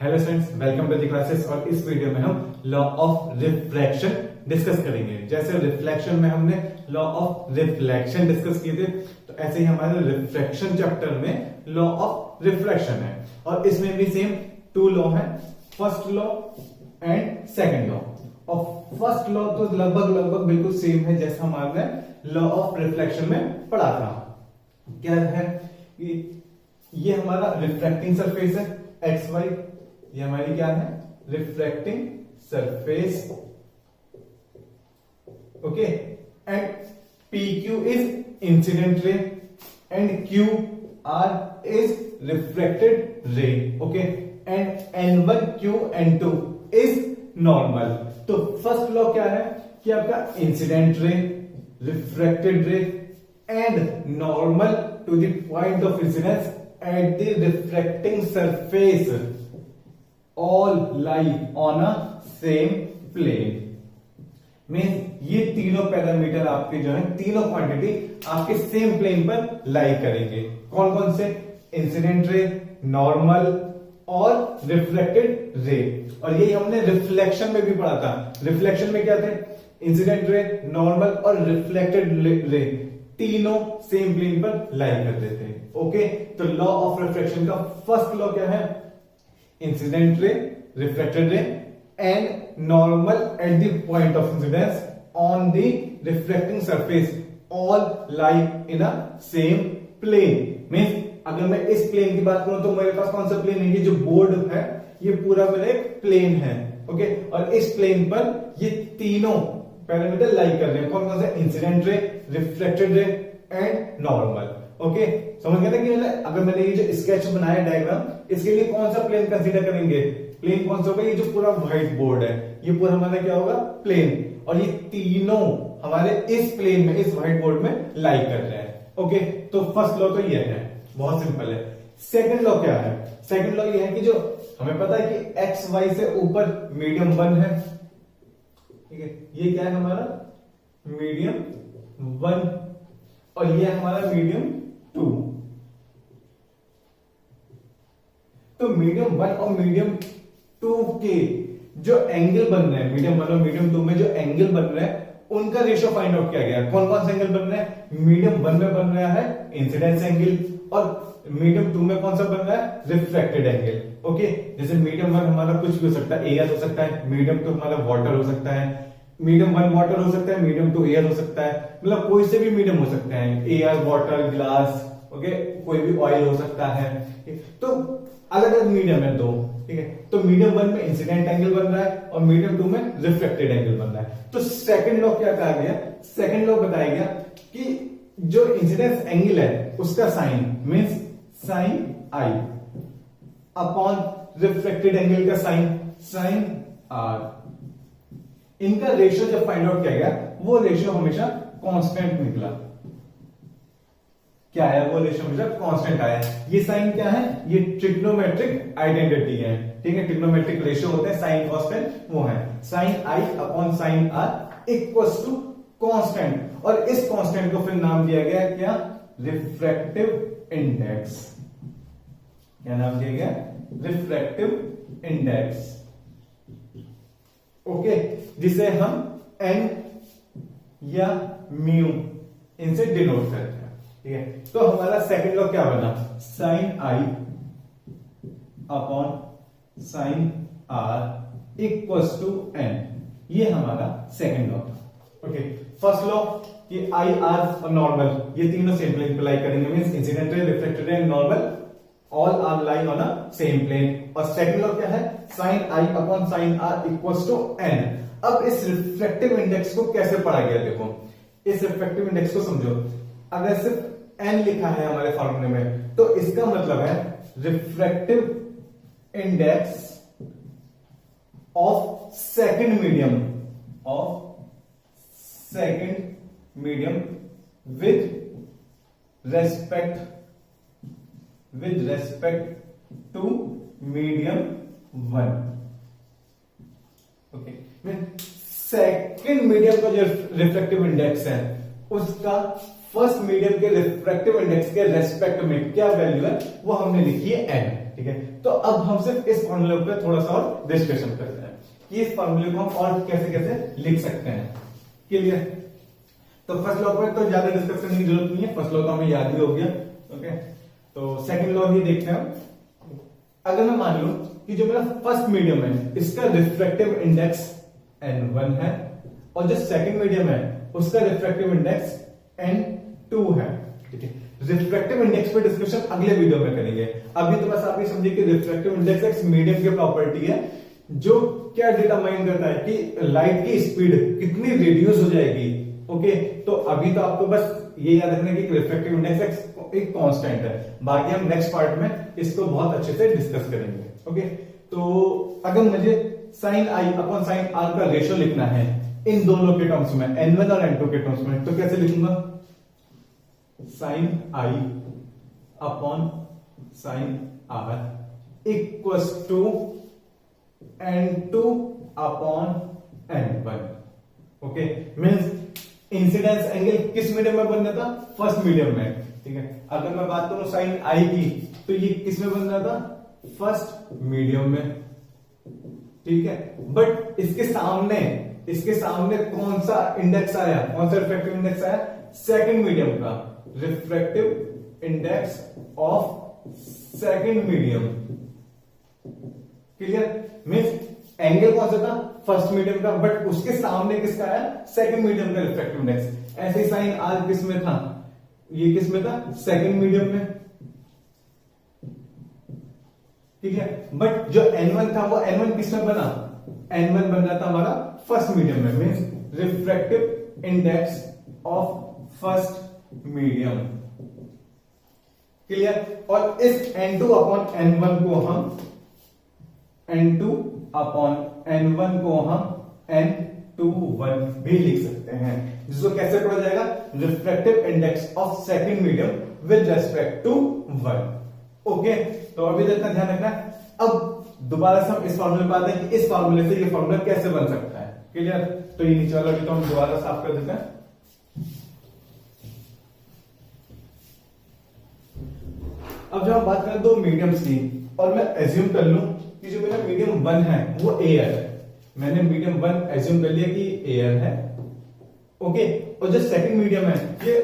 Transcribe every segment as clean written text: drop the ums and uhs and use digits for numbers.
Hello students, welcome to the classes. और इस video में हम लॉ ऑफ रिफ्रैक्शन डिस्कस करेंगे। जैसे रिफ्लेक्शन में हमने लॉ ऑफ रिफ्लेक्शन डिस्कस किए थे, तो ऐसे ही हमारे रिफ्रैक्शन चैप्टर में लॉ ऑफ रिफ्रैक्शन है। और इसमें भी सेम टू लॉ है, first law and second law. और फर्स्ट लॉ तो लगभग बिल्कुल सेम है जैसा हमारे लॉ ऑफ रिफ्लेक्शन में पढ़ा था। क्या है कि ये हमारा रिफ्रैक्टिंग सरफेस है एक्स वाई, ये हमारी क्या है refracting surface, okay. And P Q is incident ray and Q R is reflected ray, okay. And N1 Q N2 is normal. तो फर्स्ट लॉ क्या है कि आपका incident ray, refracted ray and normal to the point of incidence at the refracting surface all lie on a same plane। Means ये तीनों parameter आपके जो है, तीनों क्वांटिटी आपके सेम प्लेन पर लाई करेंगे। कौन कौन से? इंसिडेंट रे, नॉर्मल और रिफ्लेक्टेड रे। और यही हमने रिफ्लेक्शन में भी पढ़ा था। रिफ्लेक्शन में क्या थे? इंसिडेंट रे, नॉर्मल और रिफ्लेक्टेड रे तीनों सेम प्लेन पर लाई करते थे, ओके। तो लॉ ऑफ रिफ्रैक्शन का फर्स्ट लॉ क्या है? Incident ray, reflected ray and normal at the point of incidence on the reflecting surface all lie in a same plane. Means अगर मैं इस प्लेन की बात करूं तो मेरे पास कौन सा प्लेन है? ये जो बोर्ड है ये पूरा मेरा एक प्लेन है, ओके। और इस प्लेन पर ये तीनों पैरामीटर लाई कर रहे हैं। कौन कौन से? Incident ray, reflected ray and normal, okay. समझ गए ना कि अगर मैंने ये जो स्केच बनाया डायग्राम, इसके लिए कौन सा प्लेन कंसीडर करेंगे? प्लेन कौन सा होगा? ये जो पूरा व्हाइट बोर्ड है, ये पूरा हमारा क्या होगा? प्लेन। और ये तीनों हमारे इस प्लेन में, इस व्हाइट बोर्ड में लाई कर रहे हैं, ओके। तो फर्स्ट लॉ तो ये है, बहुत सिंपल है। सेकंड लॉ क्या है? सेकंड लॉ ये है कि जो हमें पता है कि एक्स वाई से ऊपर मीडियम 1 है, ठीक है। ये क्या है हमारा? मीडियम 1 और ये हमारा मीडियम 2। तो मीडियम 1 और मीडियम 2 के जो एंगल बन रहे हैं, मीडियम 1 और मीडियम 2 में जो एंगल बन रहे हैं, उनका रेशियो फाइंड आउट किया गया। कौन कौन से एंगल बन रहे हैं? मीडियम 1 में बन रहा है इंसिडेंस एंगल, और मीडियम 2 में कौन सा बन रहा है? Reflected angle, okay. जैसे मीडियम 1 हमारा कुछ भी हो सकता है, एयर हो सकता है, मीडियम 2 हमारा वाटर हो सकता है, मीडियम 1 वाटर हो सकता है, मीडियम 2 एयर हो सकता है। मतलब कोई से भी मीडियम हो सकता है, एयर, वाटर, ग्लास, ओके। कोई भी ऑयल हो सकता है। तो अलग अलग मीडियम है दो, ठीक है। तो मीडियम 1 में इंसिडेंट एंगल बन रहा है और मीडियम 2 में रिफ्लेक्टेड एंगल बन रहा है। तो सेकंड लॉ क्या कहा गया? सेकंड लॉ बताया गया कि जो इंसिडेंस एंगल है उसका साइन मींस साइन आई अपॉन रिफ्लेक्टेड एंगल का साइन आर, इनका रेशियो जब फाइंड आउट किया गया, वो रेशियो हमेशा कांस्टेंट निकला। क्या है? वो रेशियो हमेशा कांस्टेंट आया। ये साइन क्या है? ये ट्रिग्नोमेट्रिक आइडेंटिटी है, ठीक है। ट्रिग्नोमेट्रिक रेशियो होता है, साइन कांस्टेंट वो है। Sine I upon sine R equals to constant. और इस कांस्टेंट को फिर नाम दिया गया क्या? Refractive index. क्या नाम दिया गया? Refractive index, okay. जिसे हम एन या म्यू इनसे डिनोट करते हैं, ठीक है। तो हमारा सेकंड लॉ क्या बना? Sine I upon sine R equals to N. ये हमारा सेकंड लॉ था, ओके। फर्स्ट लॉ कि आई, आर और नॉर्मल ये तीनों सेम प्लेन पे लाई करेंगे, means incident ray, reflected ray and normal all are lie on a same plane. और सेकंड लॉ क्या है? Sine I upon sine R equals to N. अब इस रिफ्लेक्टिव इंडेक्स को कैसे पढ़ा गया? देखो, इस रिफ्लेक्टिव इंडेक्स को समझो। अगर सिर्फ एन लिखा है हमारे फॉर्मूले में, तो इसका मतलब है reflective index of second medium, with respect to medium 1, okay. Second medium का जो रिफ्लेक्टिव इंडेक्स है उसका फर्स्ट मीडियम के रिफ्रैक्टिव इंडेक्स के रेस्पेक्ट में क्या वैल्यू है वो हमने लिखी है n, ठीक है। तो अब हम सिर्फ इस फॉर्मूले पे थोड़ा सा और डिस्कशन करते हैं कि इस फॉर्मूले को हम और कैसे कैसे लिख सकते हैं। क्लियर? तो फर्स्ट लॉ पर तो ज्यादा डिस्कस करने की जरूरत नहीं है, फर्स्ट लॉ तो हमें याद ही हो गया। ओके, तो सेकंड लॉ ही देखते हैं। अगर मैं मान लूं कि जो मेरा फर्स्ट मीडियम है इसका रिफ्रैक्टिव इंडेक्स n1 है और जो सेकंड मीडियम है उसका रिफ्रैक्टिव इंडेक्स n2 है। ठीक है, रिफ्रैक्टिव इंडेक्स पे डिस्कशन अगले वीडियो में करेंगे। अभी तो बस आप ये समझिए कि रिफ्रैक्टिव इंडेक्स एक मीडियम की प्रॉपर्टी है जो क्या डिटरमाइन करता है कि लाइट की स्पीड कितनी रिड्यूस हो जाएगी। ओके, तो अभी तो आपको बस ये याद रखना कि रिफ्रैक्टिव इंडेक्स एक कांस्टेंट है, बाकी हम नेक्स्ट पार्ट में इसको बहुत अच्छे से डिस्कस करेंगे। ओके, तो अगर मुझे साइन आई अपॉन साइन आर का रेशियो लिखना है इन दोनों के टर्म्स में, n1 और n2 के टर्म्स में, तो कैसे लिखूंगा? Sine I upon sine R equals to n2 upon n1। Okay, means incidence angle किस मीडियम में बनना था? फर्स्ट मीडियम में। ठीक है, अगर मैं बात करूं साइन आई की तो ये किस में बनना था? फर्स्ट मीडियम में। ठीक है, बट इसके सामने कौन सा इंडेक्स आया, कौन सा रिफ्रैक्टिव इंडेक्स आया? सेकंड मीडियम का refractive index of second medium. Clear? Means angle कौन सा था? फर्स्ट मीडियम का, बट उसके सामने किसका आया? सेकंड मीडियम का रिफ्रैक्टिव इंडेक्स। ऐसे ही साइन आर किस में था? ये किस में था? सेकंड मीडियम में। ठीक है, बट जो n1 था वो n1 किस में बना? n1 बन रहा था हमारा फर्स्ट मीडियम में, means refractive index of first medium. Clear? और इस n2 अपॉन n1 को हम n2 अपॉन n1 को हम n21 भी लिख सकते हैं, जिसको कैसे पढ़ा जाएगा? Refractive index of second medium with respect to 1। Okay, तो अभी इतना ध्यान रखना। अब दोबारा से हम इस फॉर्मूले पे आते हैं कि इस फॉर्मूले से ये फॉर्मूला कैसे बन सकता है। क्लियर? तो ये नीचे वाला भी तो हम दोबारा साफ कर देते हैं। अब जब हम बात करें दो मीडियम्स की और मैं एज्यूम कर लूं कि जो मेरा मीडियम 1 है वो एयर है, मैंने मीडियम 1 एज्यूम कर लिया कि एयर है। ओके, और जो सेकंड मीडियम है ये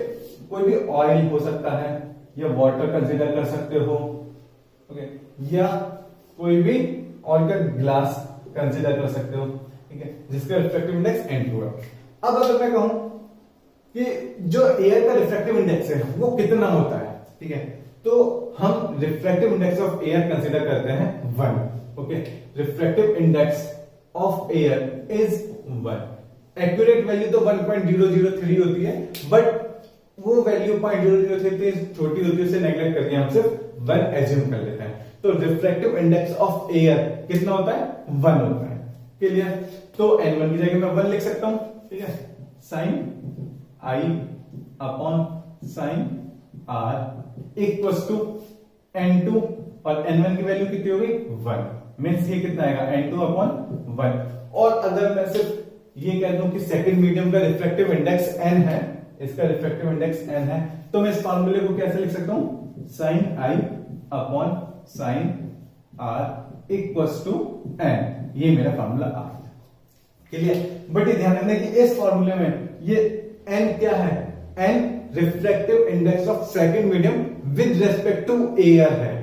कोई भी ऑयल हो सकता है या वाटर कंसीडर कर सकते हो। ओके, या कोई भी और का ग्लास कंसीडर कर सकते हो। ठीक है, जिसका रिफ्रैक्टिव इंडेक्स n2 है। अब अगर मैं कहूं कि जो एयर का रिफ्रैक्टिव इंडेक्स है वो कितना होता है, ठीक है, तो हम refractive index of air consider करते हैं 1। Okay, refractive index of air is 1। Accurate value तो 1.003 होती है, बट वो वैल्यू 0.003 छोटी होती है, उसे नेगलेक्ट करके हम सिर्फ 1 एज्यूम कर लेते हैं। तो रिफ्रैक्टिव इंडेक्स ऑफ एयर कितना होता है? 1 होता है। क्लियर? तो n1 की जगह मैं 1 लिख सकता हूं। ठीक है, sine I upon sine R equals to n2 और n1 की वैल्यू कितनी होगी? 1। मींस ये कितना आएगा? n2 upon 1। और अगर मैं सिर्फ ये कह दूं कि सेकंड मीडियम का रिफ्रैक्टिव इंडेक्स n है, इसका रिफ्रैक्टिव इंडेक्स n है, तो मैं इस फॉर्मूले को कैसे लिख सकता हूं? Sine I upon sine R equals to n। ये मेरा फॉर्मूला आ गया। क्लियर? बट ये ध्यान रखना कि इस फॉर्मूले में ये n क्या है? n refractive index of second medium with respect to air है।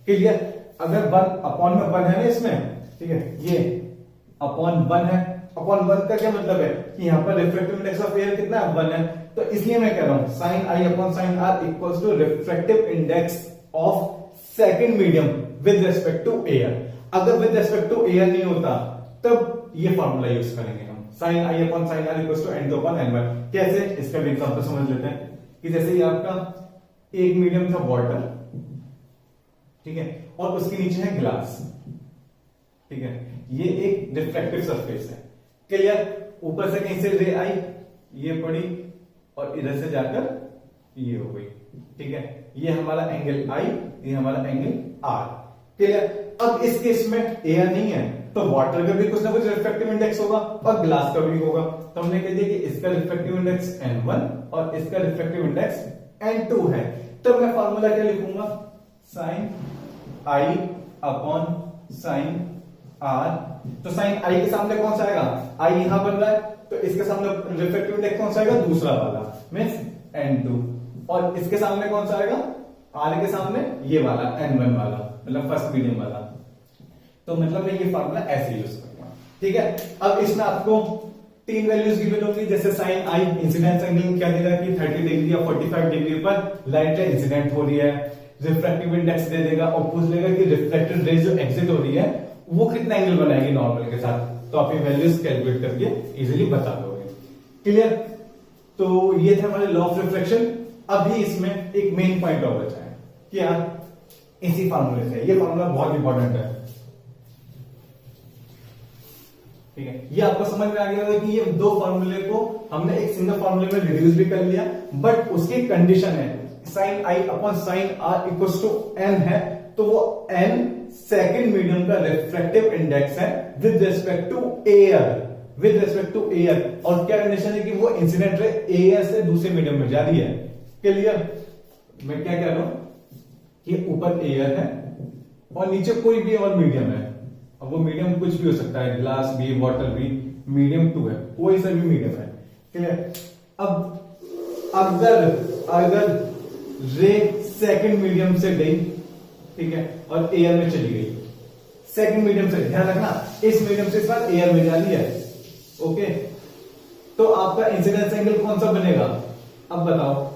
क्लियर? अगर 1 अपॉन में 1 है ना इसमें, ठीक है, ये अपॉन 1 है। अपॉन 1 का क्या मतलब है कि यहां पर रिफ्रैक्टिव इंडेक्स ऑफ एयर कितना है? 1 है। तो इसलिए मैं कह रहा हूं sine I upon sine R equals to refractive index of second medium with respect to air. अगर विद रेस्पेक्ट टू एयर नहीं होता तब ये फॉर्मूला यूज करेंगे हम, sine I upon sine R equals to n2 upon n1। कैसे? इसका भी एग्जांपल समझ लेते हैं कि जैसे ये आपका एक मीडियम था वाटर, ठीक है, और उसके नीचे है ग्लास। ठीक है, ये एक रिफ्रैक्टिव सरफेस है। क्लियर? ऊपर से कहीं से रे आई, ये पड़ी और इधर से जाकर ये हो गई। ठीक है, ये हमारा एंगल आई, ये हमारा एंगल आर। क्लियर? अब इस केस में एयर नहीं है तो वाटर का भी कुछ ना कुछ रिफ्रैक्टिव इंडेक्स होगा और ग्लास का भी होगा। तो हमने कह दिया कि इसका रिफ्रैक्टिव इंडेक्स n1 और इसका रिफ्रैक्टिव इंडेक्स n2 है। तो मैं फॉर्मूला क्या लिखूंगा? साइन आई अपॉन साइन आर। तो साइन आई के सामने कौन सा आएगा, आई यहां बन रहा है, तो इसके सामने रिफ्लेक्टिव इंडेक्स कौन सा आएगा, दूसरा वाला मीन्स n2, और इसके सामने कौन सा आएगा, आर के सामने ये वाला n1 वाला, मतलब फर्स्ट मीडियम वाला। तो मतलब मैं ये फार्मूला ऐसे यूज करूंगा, ठीक है। अब इसमें आपको 3 वैल्यूज गिवन होंगी, जैसे साइन आई इंसिडेंस एंगल क्या देगा कि 30 डिग्री या 45 डिग्री पर लाइट रे इंसिडेंट हो रही है, रिफ्रैक्टिव इंडेक्स दे देगा और पूछ लेगा कि रिफ्लेक्टेड रे जो एग्जिट हो रही है वो कितना एंगल बनाएगी नॉर्मल के साथ, तो आप ये वैल्यूज कैलकुलेट करके इजीली बता दोगे। क्लियर। तो ये थे हमारे लॉ ऑफ रिफ्लेक्शन। अभी इसमें एक मेन पॉइंट और बचा है, क्या, इसी फार्मूले से, ये फार्मूला बहुत इंपॉर्टेंट है, ठीक है। ये आपको समझ में आ गया होगा कि ये दो फार्मूले को हमने एक सिंगल फार्मूले में रिड्यूस भी कर लिया, बट उसकी कंडीशन है sine I upon sine are equal to N है, तो वो एन सेकंड मीडियम का रिफ्रैक्टिव इंडेक्स है with respect to air, with respect to air. और क्या कंडीशन है कि वो इंसिडेंट रे एयर से दूसरे मीडियम में जा रही है। क्लियर। मैं क्या कह रहा हूं कि ऊपर एयर है और नीचे कोई भी और मीडियम है, अब वो मीडियम कुछ भी हो सकता है, ग्लास भी, वाटर भी, मीडियम 2 है, कोई सा भी मीडियम है। क्लियर। अब अगर रे सेकंड मीडियम से गई, ठीक है, और एयर में चली गई, सेकंड मीडियम से, ध्यान रखना इस मीडियम से इस बार एयर में जा रही है, ओके, तो आपका इंसिडेंस एंगल कौन सा बनेगा, अब बताओ,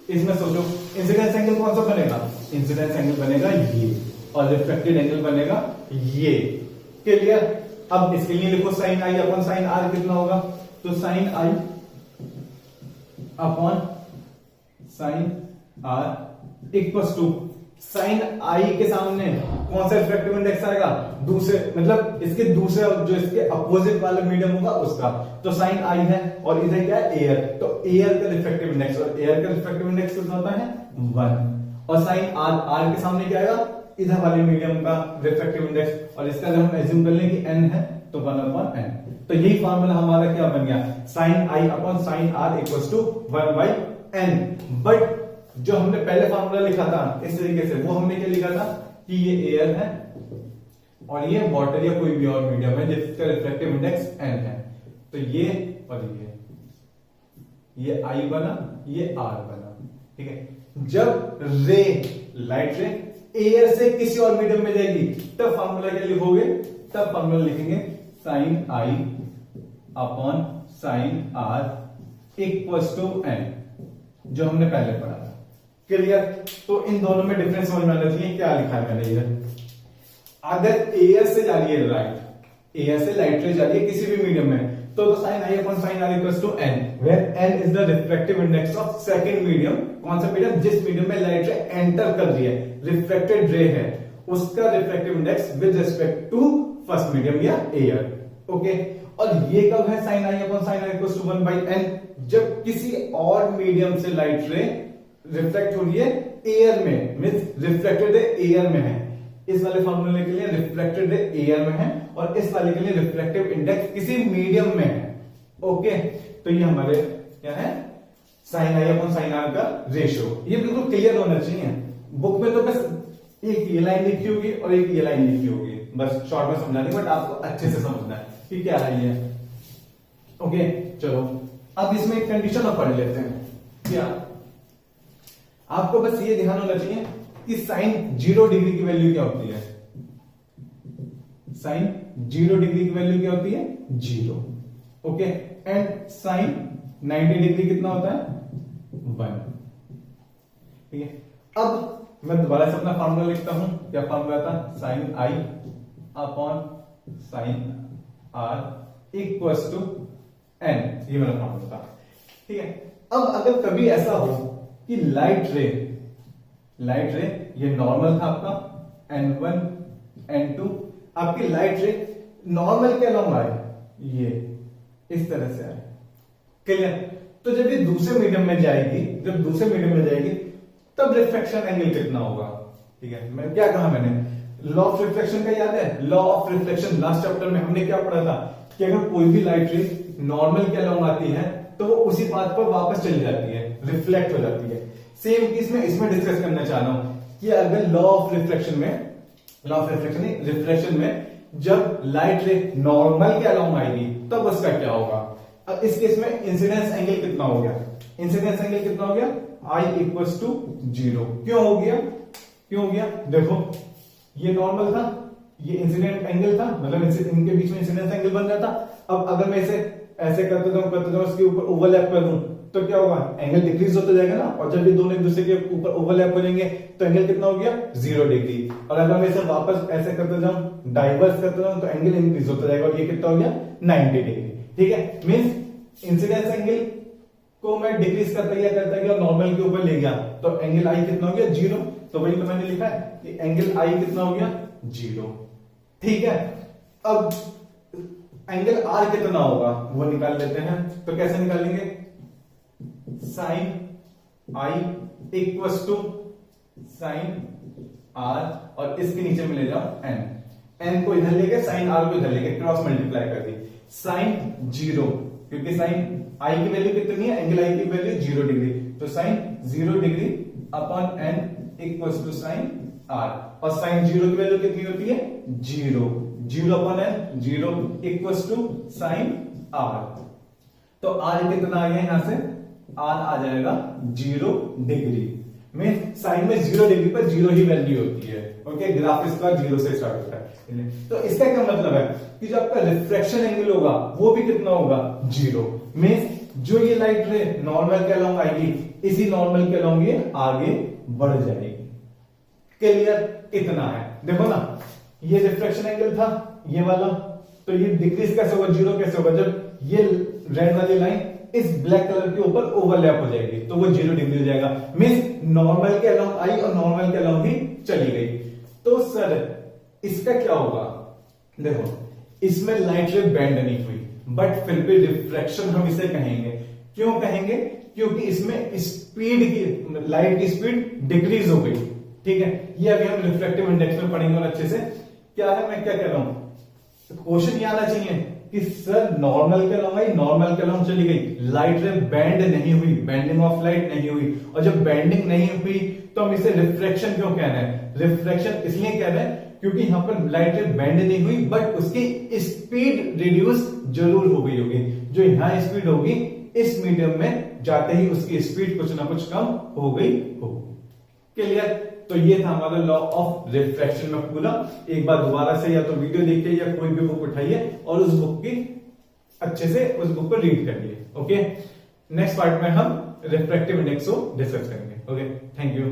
इसमें सोचो इंसिडेंस एंगल कौन सा बनेगा, इंसिडेंस एंगल बनेगा ये, और रिफ्लेक्टेड एंगल बनेगा ये। क्लियर। अब इसके लिए लिखो साइन आई अपॉन साइन आर कितना होगा, तो sine I upon sine are equal to sine आई के सामने कौन सा रिफ्रैक्टिव इंडेक्स आएगा, दूसरे, मतलब इसके दूसरे जो इसके अपोजिट वाला मीडियम होगा उसका, तो साइन आई है और इधर क्या है एयर, तो एयर का रिफ्रैक्टिव इंडेक्स, और एयर का रिफ्रैक्टिव इंडेक्स कितना होता है 1, और साइन आर, आर के सामने क्या आएगा, इधर वाले मीडियम का रिफ्रैक्टिव इंडेक्स, और इसका जब हम एज्यूम कर लें कि n है तो 1 अपॉन n, तो यही फार्मूला हमारा क्या बन गया, sine I upon sine are equal to 1 by n। But जो हमने पहले फार्मूला लिखा था इस तरीके से, वो हमने क्या लिखा था कि ये एयर है और ये वाटर या कोई भी और मीडियम है जिसका रिफ्रैक्टिव इंडेक्स n है, तो ये और ये I बना, ये R बना, ठीक है। जब रे, लाइट रे एयर से किसी और मीडियम में जाएगी तब फार्मूला क्या लिखोगे, तब फार्मूला लिखेंगे sine I upon sine are equal to n, जो हमने पहले पढ़ा था। क्लियर। तो इन दोनों में डिफरेंस समझ में आना चाहिए, क्या लिखा है मैंने इधर, अगर एयर से जा रही है लाइट, एयर से लाइट रे जा रही है किसी भी मीडियम में, तो sine I upon sine are equal to n, where n is the refractive index of second medium. कौन सा मीडियम, जिस मीडियम में लाइट रे एंटर कर रही है, रिफ्लेक्टेड रे है, उसका refractive index with respect to first medium या एयर, ओके। और ये कब है sine I upon sine are equal to 1 by n, जब किसी और मीडियम से लाइट रे रिफ्लेक्ट हो रही है एयर में, मींस रिफ्लेक्टेड एयर में है, इस वाले फार्मूले के लिए रिफ्लेक्टेड एयर में है, और इस वाले के लिए रिफ्लेक्टिव इंडेक्स किसी मीडियम में है, ओके। तो ये हमारे क्या है, साइन आई अपॉन साइन आर का रेशियो, ये बिल्कुल क्लियर होना चाहिए। बुक में तो बस एक ये लाइन लिखी होगी और एक ये लाइन लिखी होगी, बस शॉर्ट में समझानी, बट आपको अच्छे से समझना है कि क्या है ये, ओके। चलो अब इसमें एक कंडीशन और पढ़ लेते हैं। क्या, आपको बस ये ध्यान होना चाहिए कि साइन 0 डिग्री की वैल्यू क्या होती है, साइन 0 डिग्री की वैल्यू क्या होती है 0, ओके। एंड साइन 90 डिग्री कितना होता है 1, ठीक है। अब मैं दोबारा से अपना फार्मूला लिखता हूं, क्या फार्मूला था, sine I upon sine are equal to n, ये मेरा फार्मूला था, ठीक है। अब अगर कभी ऐसा हो कि लाइट रे ये नॉर्मल था आपका n1 n2, आपकी लाइट रे नॉर्मल के अलॉन्ग आए, ये इस तरह से आए, क्लियर। तो जब ये दूसरे मीडियम में जाएगी, जब दूसरे मीडियम में जाएगी तब रिफ्लेक्शन एंगल कितना होगा, ठीक है। मैं क्या कहा मैंने, लॉ ऑफ रिफ्लेक्शन का याद है, law of reflection last chapter में हमने क्या पढ़ा था कि अगर कोई भी लाइट रे नॉर्मल के अलॉन्ग आती है तो वो उसी पाथ पर वापस चली जाती है, रिफ्लेक्ट हो जाती है। सेम केस में इसमें डिस्कस करना चाह रहा हूं कि अगर लॉ ऑफ रिफ्लेक्शन में लॉ ऑफ रिफ्लेक्शन, रिफ्लेक्शन में जब लाइट रे नॉर्मल के अलोंग आएगी तब उसका क्या होगा। अब इस केस में इंसिडेंस एंगल कितना हो गया, इंसिडेंस एंगल कितना हो गया, I इक्वल्स टू 0। क्यों हो गया, क्यों हो गया, देखो ये नॉर्मल था, ये इंसिडेंट एंगल था, मतलब इनके बीच में इंसिडेंस एंगल बन रहा था। अब अगर मैं इसे ऐसे करते जाऊं इसके ऊपर ओवरलैप कर दूं तो क्या होगा, एंगल डिक्रीज होता जाएगा ना, और जब ये दोनों एक दूसरे के ऊपर ओवरलैप हो जाएंगे तो एंगल कितना हो गया, 0 डिग्री। और अगर मैं इसे वापस ऐसे करते जाऊं, डाइवर्स करते जाऊं, तो एंगल इंक्रीज होता जाएगा और ये कितना हो गया, 90 डिग्री। ठीक है, मींस इंसिडेंस एंगल को मैं डिक्रीज करता गया नॉर्मल के ऊपर ले गया तो एंगल आई कितना हो गया, 0। तो वही तो मैंने लिखा है कि एंगल आई कितना हो गया, 0। ठीक है, अब एंगल आर कितना होगा वो निकाल लेते हैं। तो कैसे निकालेंगे, sine I equals to sine R, और इसके नीचे में ले जाओ एन, एन को इधर लेके साइन आर को इधर लेके क्रॉस मल्टीप्लाई कर दी, साइन 0, क्योंकि साइन आई की वैल्यू कितनी है, एंगल आई की वैल्यू 0 डिग्री, तो sine 0 degree upon N equals to sine R, और साइन 0 की वैल्यू कितनी होती है, 0, 0 upon N 0 equals to sine R. तो आर कितना आ गया, यहां से आर आ जाएगा 0 डिग्री। में साइन में 0 डिग्री पर 0 ही वैल्यू होती है। ओके, ग्राफ इसका 0 से स्टार्ट होता है। तो इसका क्या मतलब है कि जो आपका रिफ्रैक्शन एंगल होगा वो भी कितना होगा, 0। मींस जो ये लाइट रे नॉर्मल के अलोंग आएगी, इसी नॉर्मल के अलोंग ये आगे बढ़ जाएगी। क्लियर, इतना है। देखो ना, ये रिफ्रैक्शन एंगल था ये वाला, तो ये डिक्रीज कैसे होगा, 0 कैसे होगा, जब ये रेड वाली लाइन इस ब्लैक कलर के ऊपर ओवरलैप हो जाएगी तो वो 0 डिग्री हो जाएगा। मींस नॉर्मल के अलोंग आई और नॉर्मल के अलोंग ही चली गई। तो सर इसका क्या होगा, देखो इसमें लाइट रे बेंड नहीं हुई, बट फिर भी रिफ्रैक्शन हम इसे कहेंगे। क्यों कहेंगे, क्योंकि इसमें स्पीड की, लाइट की स्पीड डिक्रीज हो गई। ठीक है, ये अभी हम रिफ्रैक्टिव इंडेक्स में पढ़ेंगे और अच्छे से। क्या है, मैं क्या कह रहा हूं, क्वेश्चन ये आना चाहिए कि सर नॉर्मल के अलोंग आई, नॉर्मल के अलोंग चली गई, लाइट रे बेंड नहीं हुई, बेंडिंग ऑफ लाइट नहीं हुई, और जब बेंडिंग नहीं हुई तो हम इसे रिफ्रैक्शन क्यों कह रहे हैं, रिफ्रैक्शन इसलिए कह रहे हैं क्योंकि यहां पर लाइट रे बेंड नहीं हुई, बट उसकी स्पीड रिड्यूस जरूर हो गई होगी। जो यहां स्पीड होगी, इस मीडियम में जाते ही उसकी स्पीड कुछ ना कुछ कम हो गई होगी। क्लियर, तो ये था हमारा लॉ ऑफ रिफ्रैक्शन में पूरा। एक बार दोबारा से या तो वीडियो देखिए या कोई भी बुक उठाइए और उस बुक की अच्छे से उस बुक को रीड करिए। ओके, नेक्स्ट पार्ट में हम रिफ्रैक्टिव इंडेक्स को डिस्कस करेंगे। Okay, thank you.